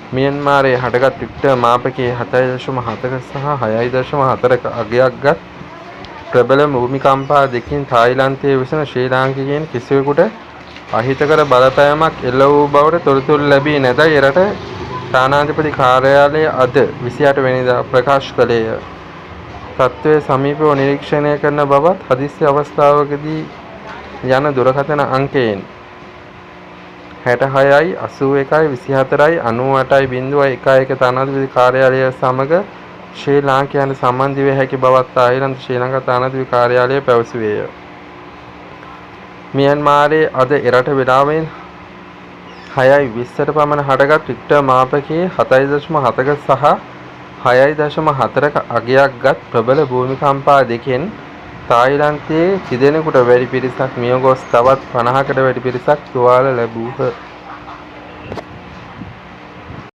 මියන්මාරයේ හටගත් රික්ටර් මාපකයේ 7.7ක සහ 6.4ක අගයක්ගත් ප්‍රබල භූමිකම්පා දෙකින් තායිලන්තයේ විසෙන ශ්‍රී ලාංකිකයන් කිසිවෙකුට අහිතකර බලපෑමක් එල්ල වූ බවට තොරතුරු ලැබී නැතැයි එරට තානාධිපති කාර්යාලය අද 28 වෙනිදා ප්‍රකාශ කළේය. තත්ත්වය සමීපව නිරීක්ෂණය කරන බවත් හදිසි අවස්ථාවකදී යන දුරකථන අංකයෙන් 66යි 81යි 24යි 98යි 011 තානාධිපති කාර්යාලය සමග ශ්‍රී ලාංකිකයන්ට සම්බන්ධ විය හැකි බවත් තායිලන්ත ශ්‍රී ලංකා තානාධිපති කාර්යාලය පැවසුවේය. මියන්මාරයේ අද එරට වේලාවෙන් 6:20ට පමණ හටගත් රික්ටර් මාපකයේ 7.7ක සහ 6.4ක අගයක්ගත් ප්‍රබල භූමිකම්පා දෙකෙන් තායිලන්තයේ 30 දෙනෙකුට වැඩි පිරිසක් මිය ගොස් තවත් 50කට වැඩි පිරිසක් තුවාල ලැබූහ.